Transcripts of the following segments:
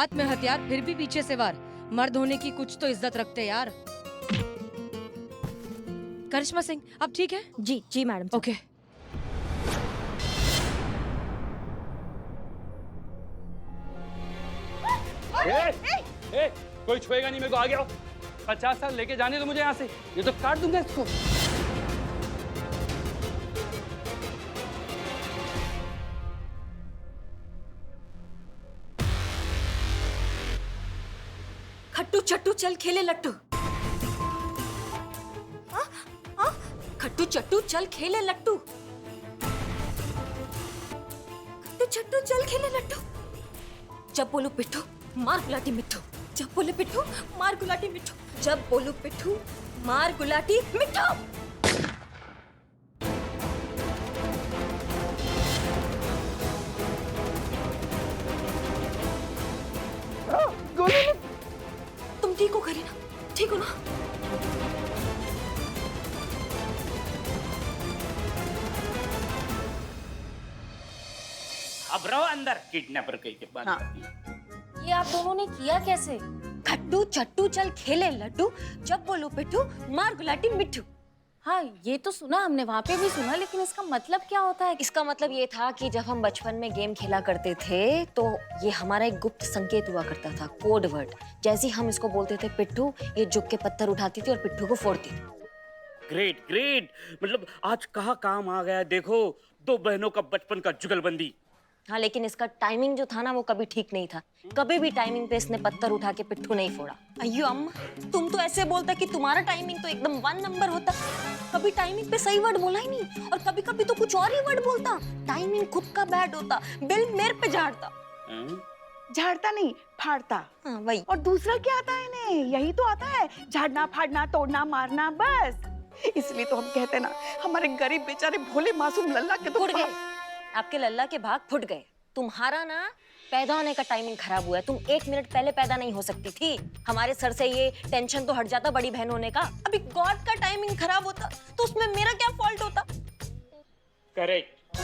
हाथ में हथियार फिर भी पीछे से वार। मर्द होने की कुछ तो इज्जत रखते यार। करिश्मा सिंह, आप ठीक है? जी जी मैडम। ओके। कोई छुएगा नहीं मेरे को, आगे आओ। 50 साल लेके जाने दो मुझे यहाँ से, ये तो काट दूंगा इसको। खट्टू चट्टू चल खेले लट्टू। खट्टू चट्टू चल खेले लट्टू। खट्टू चट्टू चल खेले लट्टू। जब बोलू पिट्ठू मार गुलाटी मिट्ठू। जब बोले पिट्ठू मार गुलाटी मिट्ठू। जब बोलू पिट्ठू मार गुलाटी मिट्ठू। तुम ठीक हो करीना? ठीक हो ना? अब रहो अंदर, किडनैपर कहीं के बाद। ये आप दोनों ने किया कैसे? खट्टू चट्टू चल खेले लड्डू। जब बोलू पिट्ठू मार गुलाटी मिट्ठू। हाँ, ये तो सुना हमने, वहाँ पे भी सुना, लेकिन इसका मतलब क्या होता है? इसका मतलब ये था कि जब हम बचपन में गेम खेला करते थे तो ये हमारा एक गुप्त संकेत हुआ करता था, कोड वर्ड। जैसे हम इसको बोलते थे पिट्ठू, ये झुक के पत्थर उठाती थी और पिट्ठू को फोड़ती थी। ग्रेट ग्रेट, मतलब आज कहाँ काम आ गया। देखो, दो बहनों का बचपन का जुगलबंदी। हाँ, लेकिन इसका टाइमिंग जो था ना वो कभी ठीक नहीं था। कभी भी टाइमिंग पे इसने पत्थर उठा के पिट्ठू नहीं फोड़ा। अయ్यो अम्मा, तुम तो ऐसे बोलता कि तुम्हारा टाइमिंग तो एकदम 1 नंबर होता। कभी टाइमिंग पे सही वर्ड बोला ही नहीं, और कभी कभी तो कुछ और ही वर्ड बोलता। टाइमिंग खुद का बैड होता, बिल मेरे पे झाड़ता। झाड़ता नहीं, फाड़ता। हाँ वही। और दूसरा क्या आता है इन्हें? यही तो आता है, झाड़ना, फाड़ना, तोड़ना, मारना, बस। इसलिए तो हम कहते हैं ना, हमारे गरीब बेचारे भोले मासूम लल्ला के तो फुट गए। आपके लल्ला के भाग फुट गए। तुम्हारा ना पैदा होने का टाइमिंग खराब हुआ है। तुम 1 मिनट पहले पैदा नहीं हो सकती थी। हमारे सर से ये टेंशन तो हट जाता बड़ी बहन होने का। अभी गॉड का टाइमिंग खराब होता तो उसमें मेरा क्या फॉल्ट होता? करेक्ट,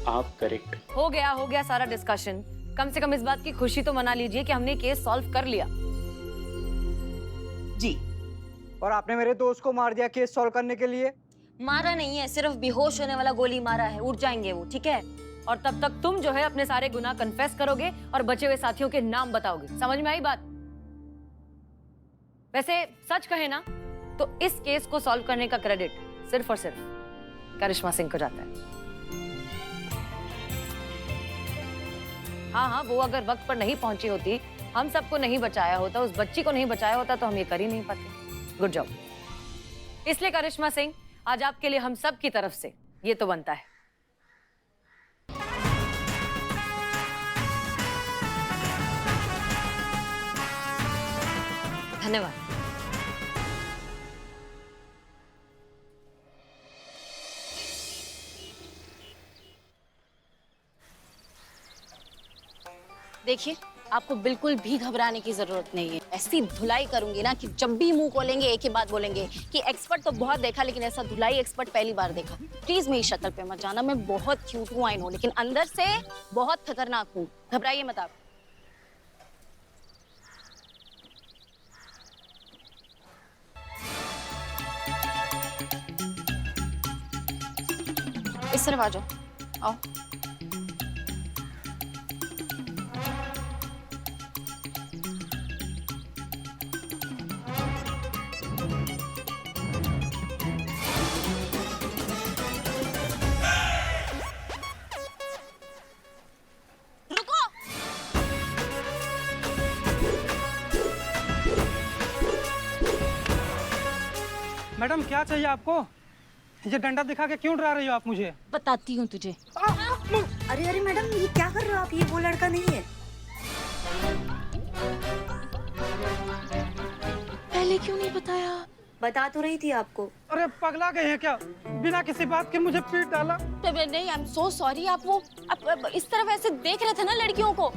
आप करेक्ट। हो गया सारा डिस्कशन। कम से कम इस बात की खुशी तो मना लीजिए कि हमने केस सॉल्व कर लिया। जी, और आपने मेरे दोस्त को मार दिया केस सॉल्व करने के लिए। मारा नहीं है, सिर्फ बेहोश होने वाला गोली मारा है। उठ जाएंगे वो, ठीक है? और तब तक तुम जो है अपने सारे गुनाह कन्फेस करोगे और बचे हुए साथियों के नाम बताओगे। समझ में आई बात? वैसे सच कहे ना तो इस केस को सॉल्व करने का क्रेडिट सिर्फ और सिर्फ करिश्मा सिंह को जाता है। हाँ, वो अगर वक्त पर नहीं पहुंची होती, हम सबको नहीं बचाया होता, उस बच्ची को नहीं बचाया होता, तो हम ये कर ही नहीं पाते। Good job. इसलिए करिश्मा सिंह, आज आपके लिए हम सब की तरफ से ये तो बनता है। धन्यवाद। देखिए, आपको बिल्कुल भी घबराने की जरूरत नहीं है। ऐसी धुलाई करूंगी ना कि जब भी मुंह खोलेंगे एक ही बात बोलेंगे कि एक्सपर्ट तो बहुत देखा, लेकिन ऐसा धुलाई एक्सपर्ट पहली बार देखा। प्लीज मेरी शक्ल पे मत जाना। मैं बहुत क्यूट हूँ, आई नो, लेकिन अंदर से बहुत खतरनाक हूँ। घबराइए मत आप। इस तरफ आ जाओ, आओ। मैडम क्या चाहिए आपको? ये डंडा दिखा के क्यों डरा रही हो आप मुझे? बताती हूँ तुझे। अरे अरे मैडम, ये क्या कर रहे हो आप? ये वो लड़का नहीं है। पहले क्यों नहीं बताया? बता तो रही थी आपको। अरे पगला गए हैं क्या? बिना किसी बात के मुझे पीट डाला। नहीं, आई एम सो सॉरी। आप इस तरफ ऐसे देख रहे थे ना लड़कियों को।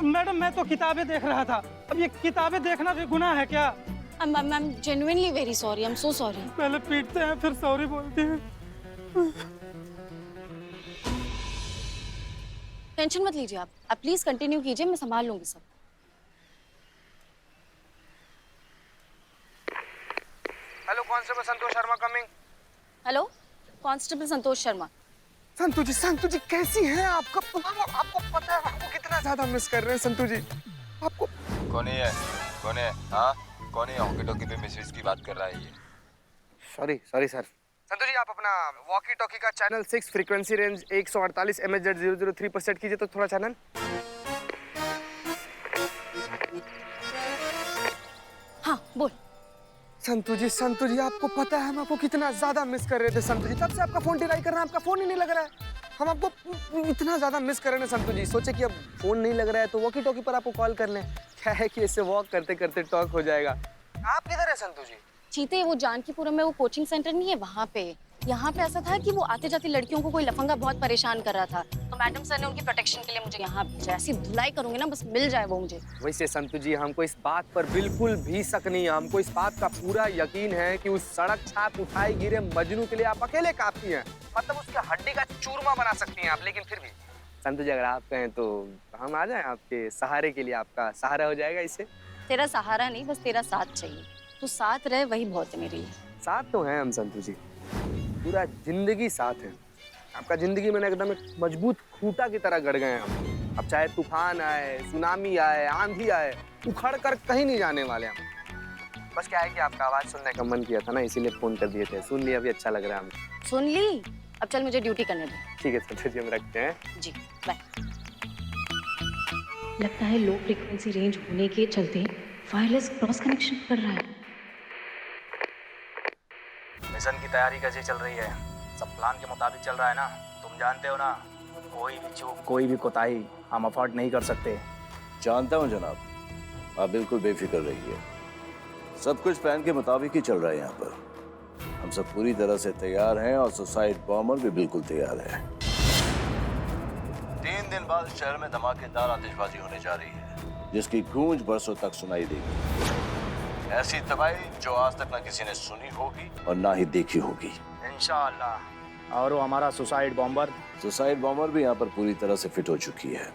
मैडम मैं तो किताबें देख रहा था। अब ये किताबें देखना भी गुनाह है क्या? I'm genuinely very sorry. I'm so sorry. पहले पीटते हैं फिर सॉरी बोलते हैं। टेंशन मत लीजिए आप प्लीज कंटिन्यू कीजिए, मैं संभाल लूंगी सब। Constable Santosh Sharma coming. Hello, constable Santosh Sharma. Santu जी कैसी हैं आप? आपको पता है आपको कितना ज्यादा मिस कर रहे हैं संतू जी। आपको कौन है? हाँ, कौन है? हॉकी टॉकी पे मैसेज की बात कर रहा है ये। Sorry sir. संतू जी आप अपना वॉकी टॉकी का चैनल 6 फ्रीक्वेंसी रेंज 148 MHz 003 पर सेट कीजिए तो थोड़ा चैनल। हाँ बोल। संतू जी आपको पता है हम आपको कितना ज्यादा मिस कर रहे थे संतू जी। तब से आपका फोन ट्राई कर रहे हैं, आपका फोन ही नहीं लग रहा है। हम आपको इतना ज्यादा मिस कर रहे हैं संतू जी। सोचे कि अब फोन नहीं लग रहा है तो वॉकी टॉकी पर आपको कॉल कर लें। क्या है कि इससे वॉक करते करते टॉक हो जाएगा। आप किधर है संतू जी? चीते, वो जानकीपुरम में वो कोचिंग सेंटर नहीं है वहाँ पे। यहाँ पे ऐसा था कि वो आते जाते लड़कियों को कोई लफंगा बहुत परेशान कर रहा था, तो मैडम सर ने उनकी प्रोटेक्शन के लिए मुझे यहाँ भेजा। ऐसी धुलाई करूंगी ना बस मिल जाए वो मुझे। वैसे संतू जी हमको इस बात पर बिल्कुल भी शक नहीं है। हमको इस बात का पूरा यकीन है कि उस सड़क छाप उठाए गिरे मजनू के लिए आप अकेले काफी हैं। मतलब उसका हड्डी का चूरमा बना सकती हैं आप। लेकिन फिर भी संतू जी अगर आप कहें तो हम आ जाएं आपके सहारे के लिए। आपका सहारा हो जाएगा इससे। तेरा सहारा नहीं, बस तेरा साथ चाहिए। तू साथ रहे वही बहुत है मेरे लिए। साथ तो हैं हम संतू जी, पूरा जिंदगी साथ है। आपका जिंदगी में एकदम एक मजबूत खूंटा की तरह गड़ गए हैं हम। अब चाहे तूफान आए, सुनामी आए, आंधी आए, उखड़ कर कहीं नहीं जाने वाले हम। बस क्या है कि आपका आवाज सुनने का मन किया था ना, इसीलिए फोन कर दिए थे। सुन लिया, अभी अच्छा लग रहा है हमें। सुन ली? अब चल मुझे ड्यूटी करने दे। ठीक है संतू जी हम रखते हैं। जी बाय। लगता है लो फ्रीक्वेंसी रेंज होने के चलते वायरलेस क्रॉस कनेक्शन कर रहा है। मिशन की तैयारी कैसी चल रही है? सब प्लान के मुताबिक चल रहा है ना? तुम जानते हो ना, कोई भी चूक, कोई भी कोताही हम अफोर्ड नहीं कर सकते। जानता हूँ जनाब, आप बिल्कुल बेफिक्र रहिए। सब कुछ प्लान के मुताबिक ही चल रहा है यहाँ पर। हम सब पूरी तरह से तैयार हैं और सुसाइड बॉम्बर भी बिल्कुल तैयार है। 3 दिन बाद शहर में धमाकेदार आतिशबाजी होने जा रही है, जिसकी गूंज बरसों तक सुनाई देगी। ऐसी तबाही जो आज तक ना किसी ने सुनी होगी और ना ही देखी होगी इंशाअल्लाह। और वो हमारा सुसाइड बॉम्बर भी यहाँ पर पूरी तरह से फिट हो चुकी है।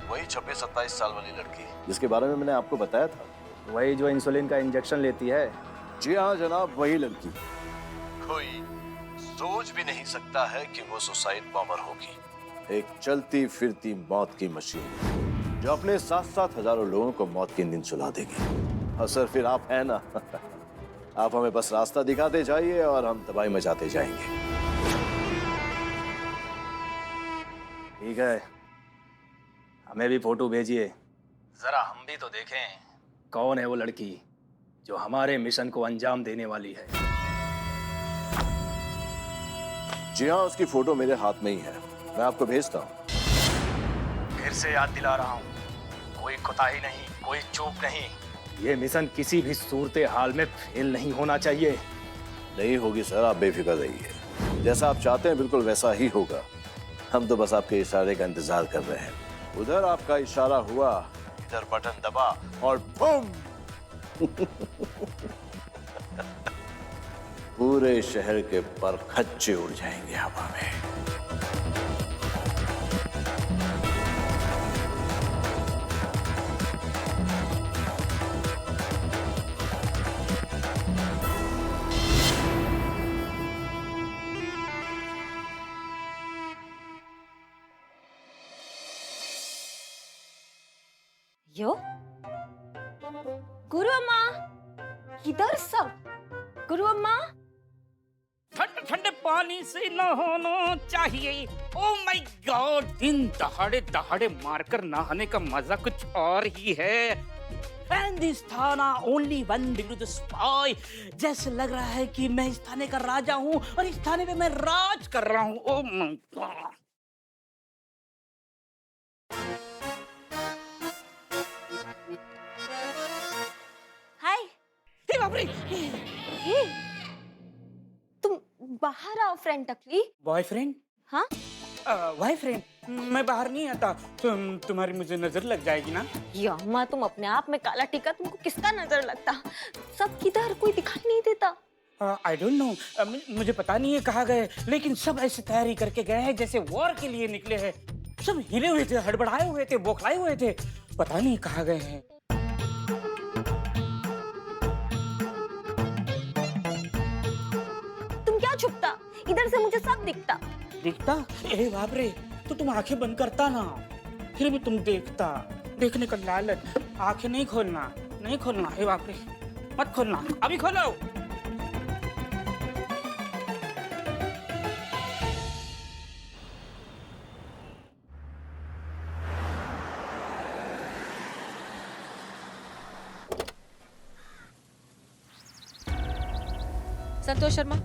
वही 26-27 साल वाली लड़की जिसके बारे में मैंने आपको बताया था, वही जो इंसुलिन का इंजेक्शन लेती है। जी हाँ जनाब, वही लड़की। कोई सोच भी नहीं सकता है कि वो सुसाइड बॉम्बर होगी। एक चलती फिरती मौत की मशीन जो अपने साथ-साथ हजारों लोगों को मौत की नींद सुला देगी। और सर फिर आप है ना आप हमें बस रास्ता दिखाते जाइए और हम तबाही मचाते जाएंगे। ठीक है, हमें भी फोटो भेजिए, जरा हम भी तो देखें कौन है वो लड़की जो हमारे मिशन को अंजाम देने वाली है। जी हाँ, उसकी फोटो मेरे हाथ में ही है, मैं आपको भेजता हूँ। फिर से याद दिला रहा हूँ, कोई कोताही नहीं, कोई चूक नहीं। ये मिशन किसी भी सूरत हाल में फेल नहीं होना चाहिए। नहीं होगी सर, आप बेफिक्र रहिए। जैसा आप चाहते हैं बिल्कुल वैसा ही होगा। हम तो बस आपके इशारे का इंतजार कर रहे हैं। उधर आपका इशारा हुआ, इधर बटन दबा और बूम पूरे शहर के परखच्चे उड़ जाएंगे हवा में। यो गुरु अम्मा, किधर सब? गुरु अम्मा, ठंडे ठंडे पानी से नहाना चाहिए। ओ माय गॉड, दिन दहाड़े दहाड़े मारकर नहाने का मजा कुछ और ही है। And this थाना only one degree to spy। जैसे लग रहा है कि मैं इस थाने का राजा हूँ और इस थाने पे मैं राज कर रहा हूँ। Oh my God. हाय। हे बाप रे, हे, तुम बाहर आओ फ्रेंड टकली। बॉयफ्रेंड? हाँ? बॉयफ्रेंड? मैं बाहर नहीं आता, तुम्हारी मुझे नजर लग जाएगी ना। ये अम्मा, तुम अपने आप में काला टीका, तुमको किसका नजर लगता? सब किधर, कोई दिखाई नहीं देता। आई डोंट नो, मुझे पता नहीं है कहाँ गए, लेकिन सब ऐसे तैयारी करके गए हैं जैसे वॉर के लिए निकले हैं। सब हिले हुए थे, हड़बड़ाए हुए थे, बौखलाए हुए थे, पता नहीं कहाँ गए हैं। कहाँ छुपता? इधर से मुझे सब दिखता। दिखता? ए बाप रे, तो तुम आंखें बंद करता ना, फिर भी तुम देखता। देखने का लालच, आंखें नहीं खोलना, नहीं खोलना। हे बाप रे, मत खोलना, अभी खोलो। संतोष शर्मा,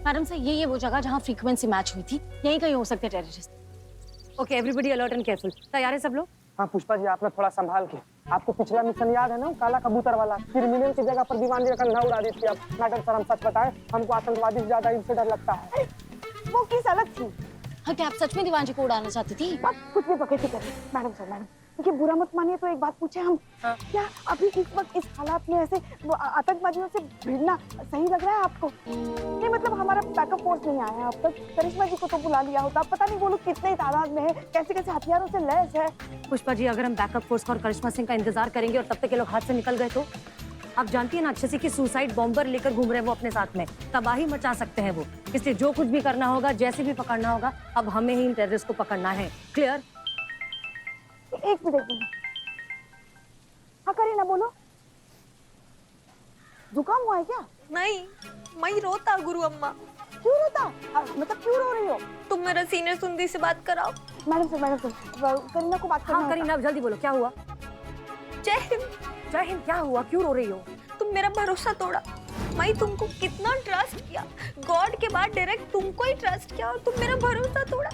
मैडम सर, ये वो जगह जहाँ फ्रीक्वेंसी मैच हुई थी, यहीं कहीं हो सकते terrorist. Okay, everybody alert and careful. तैयार है सब लोग? हाँ पुष्पा जी, आपने थोड़ा संभाल के। आपको पिछला मिशन याद है ना, काला कबूतर वाला? क्रिमिनल की जगह पर दीवानी रखा ना उड़ा दी थी। अब मैडम सर, हम सच बताएं, हमको आतंकवादी से ज्यादा इनसे डर लगता है। वो किस अलग थी? हाँ, क्या आप सच में दीवान जी को उड़ाना चाहती थी? आप कुछ भी बकैती करें। मैडम सर, मैडम देखिए, बुरा मत मानिए तो एक बात पूछे हम। क्या अभी इस वक्त इस हालात में ऐसे वो आतंकवादियों से भिड़ना सही लग रहा है आपको? नहीं मतलब हमारा बैकअप फोर्स नहीं आया अब तक। करिश्मा जी को तो बुला लिया होता, पता नहीं वो लोग कितने तादाद में है, कैसे कैसे हथियारों से लैस है। पुष्पा जी, अगर हम बैकअप फोर्स और करिश्मा सिंह का इंतजार करेंगे और तब तक ये लोग हाथ से निकल गए तो? आप जानती है ना अच्छे से कि सुसाइड बॉम्बर लेकर घूम रहे हैं वो अपने साथ में, तबाही मचा सकते हैं वो। इसलिए जो कुछ भी करना होगा, जैसे भी पकड़ना होगा, अब हमें ही इन टेररिस्ट को पकड़ना है। क्लियर? एक मिनट, हाँ करीना बोलो। जुकाम हुआ है क्या? नहीं, मैं रोता गुरु अम्मा। क्यों रोता? मतलब क्यों रो रही हो? तुम मेरा सीनियर सुंदरी से बात कराओ। मैडम सर, करीना को बात करना हाँ करीना, अब जल्दी बोलो, क्या हुआ? जय हिंद। जय हिंद। क्या हुआ? क्यों रो रही हो? तुम मेरा भरोसा तोड़ा। मैं तुमको कितना ट्रस्ट किया, गॉड के बाद डायरेक्ट तुमको ही ट्रस्ट किया और तुम मेरा भरोसा तोड़ा।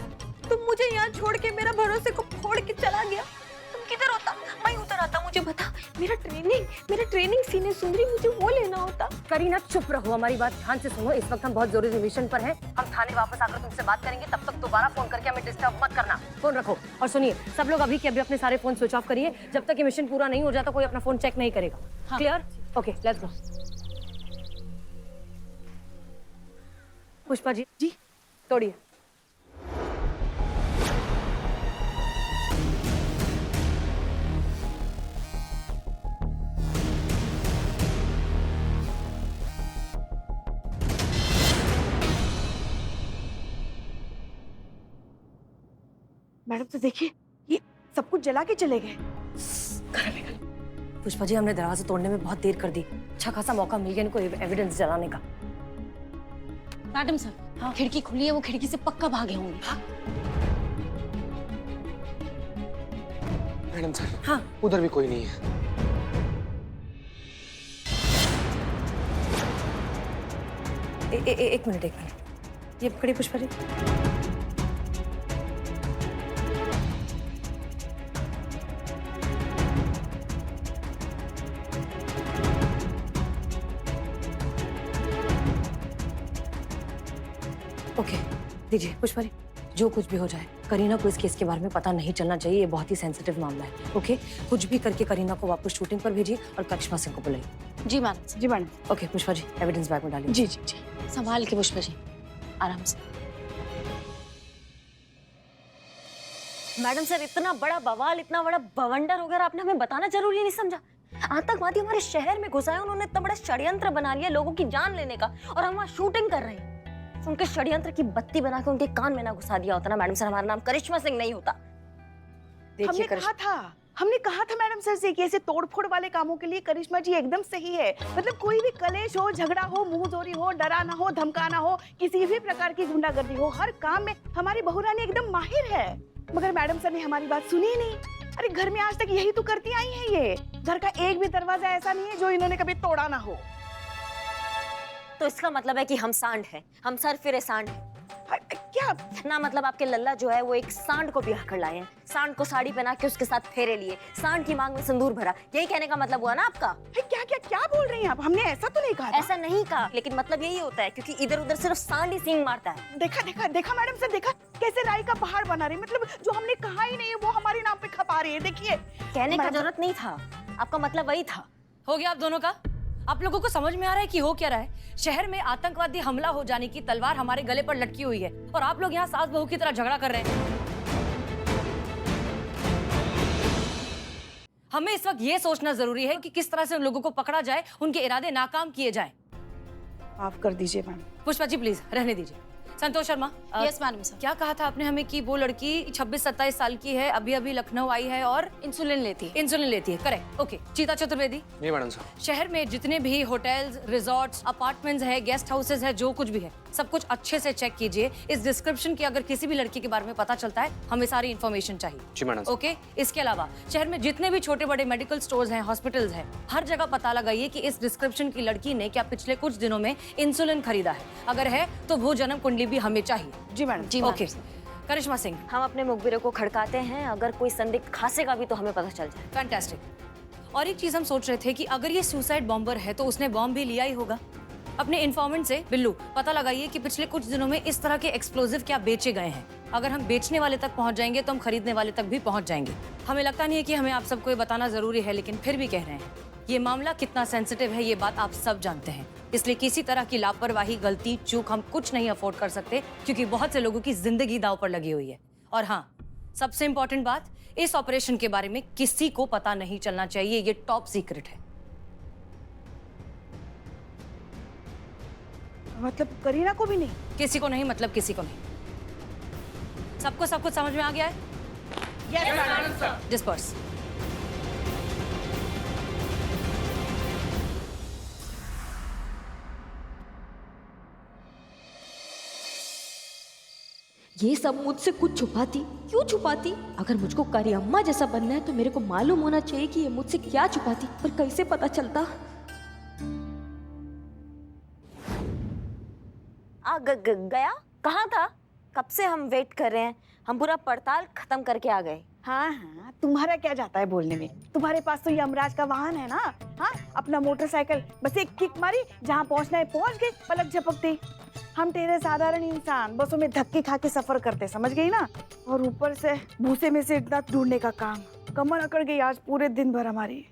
तुम मुझे यहाँ छोड़ के मेरा भरोसे को फोड़ के चला गया। तुम किधर होता? मैं उधर आता। मुझे बता, मेरा ट्रेनिंग सीनियर सुंदरी, मुझे वो लेना होता। करीना चुप रहो, हमारी बात ध्यान से सुनो। इस वक्त हम बहुत जरूरी मिशन पर हैं। हम थाने वापस आकर तुमसे बात करेंगे, तब तक दोबारा फोन करके हमें डिस्टर्ब मत करना। फोन रखो और सुनिए, सब लोग अभी के अभी अपने सारे फोन स्विच ऑफ करिए। जब तक ये मिशन पूरा नहीं हो जाता कोई अपना फोन चेक नहीं करेगा। Clear? Okay, let's go. Pushpa ji तोड़िए। मैडम तो देखिए, ये सब कुछ जला के चले गए। पुष्पा जी, हमने दरवाजा तोड़ने में बहुत देर कर दी। अच्छा खासा मौका मिल गया इनको एविडेंस जलाने का। मैडम सर, हाँ, खिड़की खुली है, वो खिड़की से पक्का भागे होंगे। मैडम सर, हाँ, उधर भी कोई नहीं है। एक मिनट। ये पकड़ी पुष्पा जी। ओके, दीजिए पुष्पा जी। जो कुछ भी हो जाए, करीना को इस केस के बारे में पता नहीं चलना चाहिए। ये बहुत ही सेंसिटिव मामला है। ओके, कुछ भी करके करीना को वापस शूटिंग पर भेजिए और करिश्मा सिंह को बुलाइए। जी मैडम। जी madam. Okay Pushpa ji, evidence bag में डालिए। जी जी जी, संभाल के पुष्पा जी, आराम से। मैडम सर, इतना बड़ा बवाल, इतना बड़ा बवंडर वगैरह आपने हमें बताना जरूरी नहीं समझा? आतंकवादी हमारे शहर में घुसा है, उन्होंने इतना बड़ा षड्यंत्र बना लिया लोगों की जान लेने का, और हम वहाँ शूटिंग कर रहे हैं। उनके षड्यंत्र की बत्ती बना के उनके कान में ना घुसा दिया होता ना मैडम सर, हमारा नाम करिश्मा सिंह नहीं होता। हमने कहा था मैडम सर से कि ऐसे तोड़फोड़ वाले कामों के लिए करिश्मा जी एकदम सही है। मतलब कोई भी कलेश हो, झगड़ा हो, मुंहजोरी हो, डराना हो, धमकाना हो, किसी भी प्रकार की गुंडागर्दी हो, हर काम में हमारी बहू रानी एकदम माहिर है। मगर मैडम सर ने हमारी बात सुनी ही नहीं। अरे घर में आज तक यही तो करती आई है ये। घर का एक भी दरवाजा ऐसा नहीं है जो इन्होंने कभी तोड़ा ना हो। तो इसका मतलब है कि हम सांड हैं, हम सर फिरे सांड हैं। क्या ना मतलब आपके लल्ला जो है वो एक सांड को ब्याह कर लाए हैं, सांड को साड़ी पहना के उसके साथ फेरे लिए, सांड की मांग में सिंदूर भरा, यही कहने का मतलब हुआ ना आपका? क्या क्या क्या बोल रही हैं आप? हमने ऐसा तो नहीं कहा था। ऐसा नहीं कहा, लेकिन मतलब यही होता है क्योंकि इधर उधर सिर्फ सांड ही सींग मारता है। देखा मैडम सर, देखा कैसे राई का पहाड़ बना रही। मतलब जो हमने कहा ही नहीं है वो हमारे नाम पे खपा रही है। देखिए, कहने का जरूरत नहीं था, आपका मतलब वही था। हो गया आप दोनों का? आप लोगों को समझ में आ रहा है कि हो क्या रहा है? शहर में आतंकवादी हमला हो जाने की तलवार हमारे गले पर लटकी हुई है और आप लोग यहाँ सास बहू की तरह झगड़ा कर रहे हैं। हमें इस वक्त ये सोचना जरूरी है कि किस तरह से उन लोगों को पकड़ा जाए, उनके इरादे नाकाम किए जाएं। माफ कर दीजिए मैम। पुष्पा जी प्लीज रहने दीजिए। Santosh Sharma, yes madam sir. क्या कहा था आपने हमें कि वो लड़की 26-27 साल की है, अभी अभी लखनऊ आई है और इंसुलिन लेती है। इंसुलिन लेती है, करेक्ट। ओके, चीता चतुर्वेदी, जी मैडम साहब। शहर में जितने भी होटल्स, रिजॉर्ट्स, अपार्टमेंट्स है, गेस्ट हाउसेस है, जो कुछ भी है, सब कुछ अच्छे से चेक कीजिए। इस डिस्क्रिप्शन की अगर किसी भी लड़की के बारे में पता चलता है, हमें सारी इन्फॉर्मेशन चाहिए। जी मैडम साहब। ओके, इसके अलावा शहर में जितने भी छोटे बड़े मेडिकल स्टोर्स हैं, हॉस्पिटल्स हैं, हर जगह पता लगाइए कि इस डिस्क्रिप्शन की लड़की ने क्या पिछले कुछ दिनों में इंसुलिन खरीदा है। अगर है तो वो जन्म कुंडली भी हमें चाहिए। जी मैडम। जी ओके, करिश्मा सिंह, हम अपने मुखबिरों को खड़काते हैं, अगर कोई संदिग्ध खांसेगा भी तो हमें पता चल जाए। फैंटास्टिक। और एक चीज हम सोच रहे थे कि अगर ये सुसाइड बॉम्बर है तो उसने बॉम्ब भी लिया ही होगा। अपने इन्फॉर्मेंट से बिल्लू पता लगाइए कि पिछले कुछ दिनों में इस तरह के एक्सप्लोजिव क्या बेचे गए हैं। अगर हम बेचने वाले तक पहुंच जाएंगे तो हम खरीदने वाले तक भी पहुंच जाएंगे। हमें लगता नहीं है कि हमें आप सबको ये बताना जरूरी है, लेकिन फिर भी कह रहे हैं, ये मामला कितना सेंसिटिव है ये बात आप सब जानते हैं। इसलिए किसी तरह की लापरवाही, गलती, चूक हम कुछ नहीं अफोर्ड कर सकते, क्योंकि बहुत से लोगों की जिंदगी दांव पर लगी हुई है। और हाँ, सबसे इंपॉर्टेंट बात, इस ऑपरेशन के बारे में किसी को पता नहीं चलना चाहिए। ये टॉप सीक्रेट है। मतलब करीना को भी नहीं? किसी को नहीं, मतलब किसी को नहीं। सबको सब कुछ समझ में आ गया है? Yes madam. डिस्पर्स। ये सब मुझसे कुछ छुपाती, क्यों छुपाती? अगर मुझको करी अम्मा जैसा बनना है तो मेरे को मालूम होना चाहिए कि ये मुझसे क्या छुपाती, पर कैसे पता चलता? गया कहाँ था? कब से हम वेट कर रहे हैं, हम पूरा पड़ताल खत्म करके आ गए। हाँ हाँ, तुम्हारा क्या जाता है बोलने में? तुम्हारे पास तो यमराज का वाहन है ना। हाँ, अपना मोटरसाइकिल, बस एक किक मारी, जहाँ पहुँचना है पहुँच गए, पलक झपकते। हम तेरे साधारण इंसान बसों में धक्के खा के सफर करते, समझ गई ना? और ऊपर से भूसे में से इतना ढूंढने का काम, कमर अकड़ गई आज पूरे दिन भर हमारी।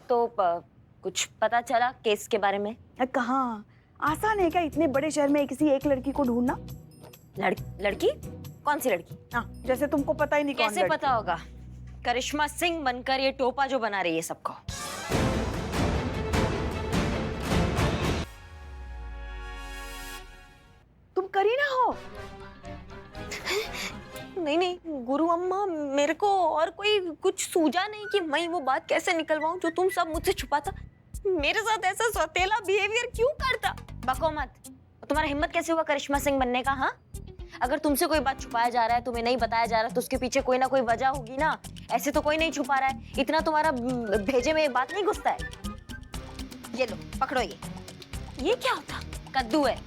तो कुछ पता चला केस के बारे में? कहाँ आसान है क्या इतने बड़े शहर में किसी एक लड़की को ढूंढना? लड़की? कौन सी लड़की? हाँ, जैसे तुमको पता ही नहीं कौन कैसे लड़की? पता होगा? करिश्मा सिंह बनकर ये टोपा जो बना रही है सबको। तुम करीना हो? नहीं गुरु अम्मा, मेरे को और कोई कुछ सूझा नहीं कि मैं वो बात कैसे निकलवाऊं जो तुम सब मुझसे छुपाता। मेरे साथ ऐसा सौतेला बिहेवियर क्यों करता? बको मत। तुम्हारा हिम्मत कैसे हुआ करिश्मा सिंह बनने का? हाँ, अगर तुमसे कोई बात छुपाया जा रहा है, तुम्हें नहीं बताया जा रहा, तो उसके पीछे कोई ना कोई वजह होगी ना। ऐसे तो कोई नहीं छुपा रहा है। इतना तुम्हारा भेजे में बात नहीं घुसता है। ये लो, पकड़ो। ये क्या होता? कद्दू है।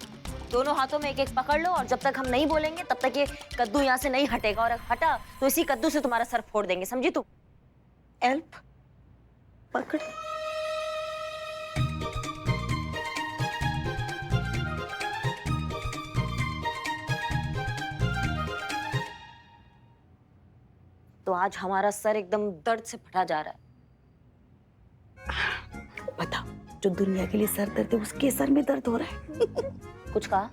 दोनों हाथों में एक एक पकड़ लो, और जब तक हम नहीं बोलेंगे तब तक ये कद्दू यहाँ से नहीं हटेगा, और हटा तो इसी कद्दू से तुम्हारा सर फोड़ देंगे, समझी तू? हेल्प, पकड़। तो आज हमारा सर एकदम दर्द से फटा जा रहा है। बता, जो दुनिया के लिए सर दर्द है उसके सर में दर्द हो रहा है। कुछ कहा?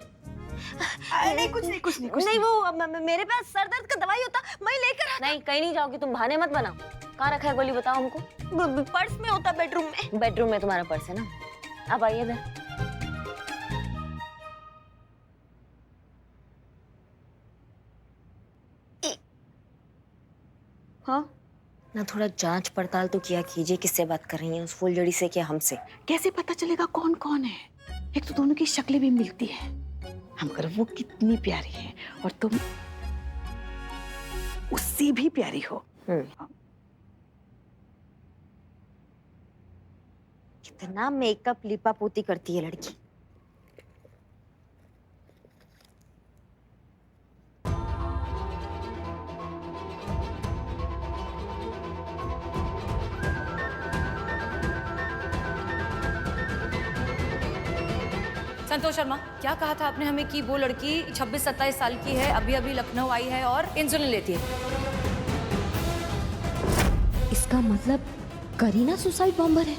नहीं, कुछ नहीं। वो मेरे पास सर दर्द का दवाई होता, मैं लेकर। नहीं, कहीं नहीं जाओगी तुम, बहाने मत बनाओ। कहाँ रखा है गोली, बताओ हमको। पर्स में होता, बेडरूम में। बेडरूम में तुम्हारा पर्स है ना? अब आइए इधर। हाँ ना, थोड़ा जांच पड़ताल तो किया कीजिए, किससे बात कर रही हैं, उस फुलझड़ी से क्या हमसे? कैसे पता चलेगा कौन कौन है? एक तो दोनों की शक्लें भी मिलती है। हम कर वो कितनी प्यारी है और तुम उससे भी प्यारी हो। कितना मेकअप लिपापोती करती है लड़की। संतोष शर्मा, क्या कहा था आपने हमें कि वो लड़की 26-27 साल की है, अभी अभी लखनऊ आई है और इंसुलिन लेती है? इसका मतलब करीना सुसाइड बॉम्बर है?